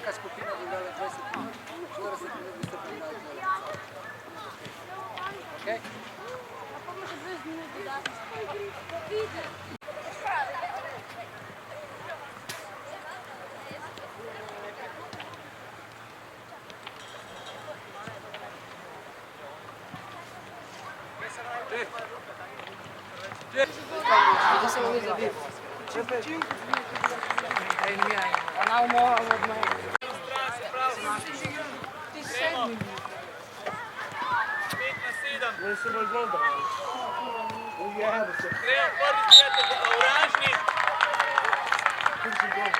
Svaka skupina odigrala 20 minuta, 40 minuta ste primali. Okej? Pa može 20 minuta dati. Ide. Da se ovo zabije. Ona umora od mene. Ti sedmi. 5-7. Ne se moj gol da. Ujebo se. Treba koristiti oranžni. Kursi gol.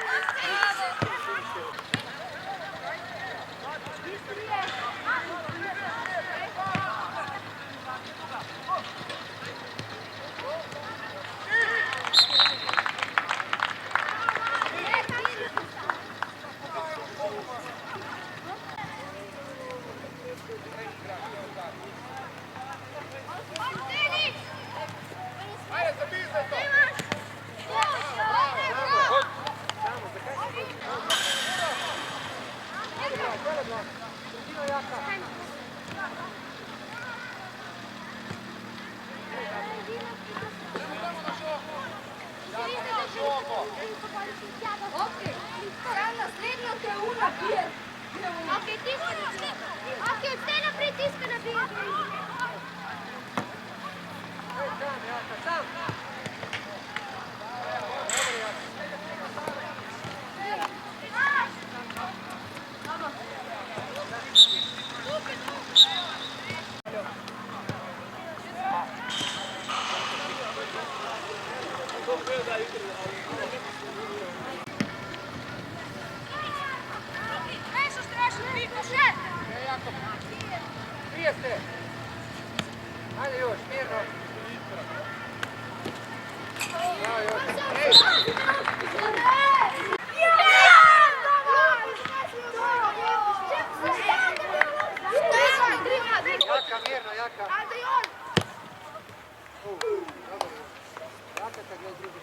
Prije ste! Ajde još, mirno! Bravo još! Ej! Jaka, mirno, jaka! Jaka kad je drugi.